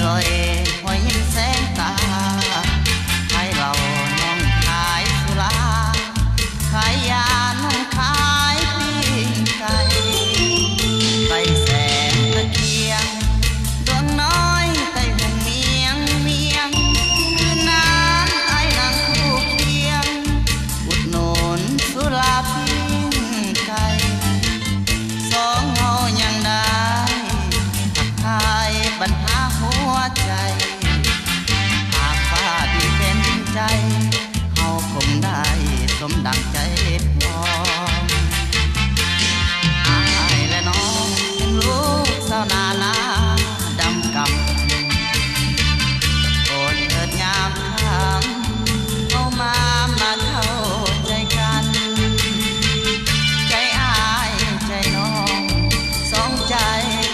ลอยหอยยิ้มแสงตาให้เราน้องขายสุราขายยาน้องขายปิ้งไก่ไปแสงตะเกียงดวงน้อยใต้ห่มเมียงคืนนั้นไอ้นางคู่เคียงอุดหนุนสุราปิ้งไก่สองเฮายังได้ทักทายปัญหาหัวใจหากฟ้าดีเป็นใจเฮาคงได้สมดังใจพออายและน้องเป็นลูกสาวนาดำกำโปรดเถิดยามค่ำเข้ามาเข้าใจกันใจอายใจน้องสองใจ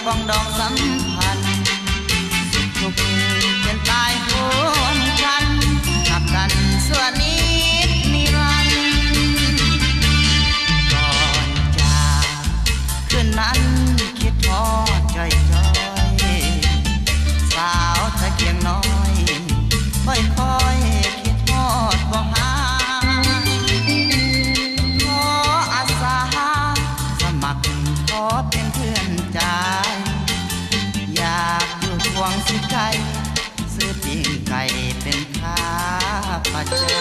ปองดองสัมพันธ์ทุกเป็นตายร่วมกันหักกันส่วนนิดนิรันดร์ก่อนจากคืนนั้นคิดทอดใจจอยสาวตะเกียงน้อยค่อยคิดทอดบ่หาขออาสาสมัครขอเป็นเพื่อนใจอยากอยู่ทวงสิใจซื้อปิ้งไก่เป็นข้าพเจ้า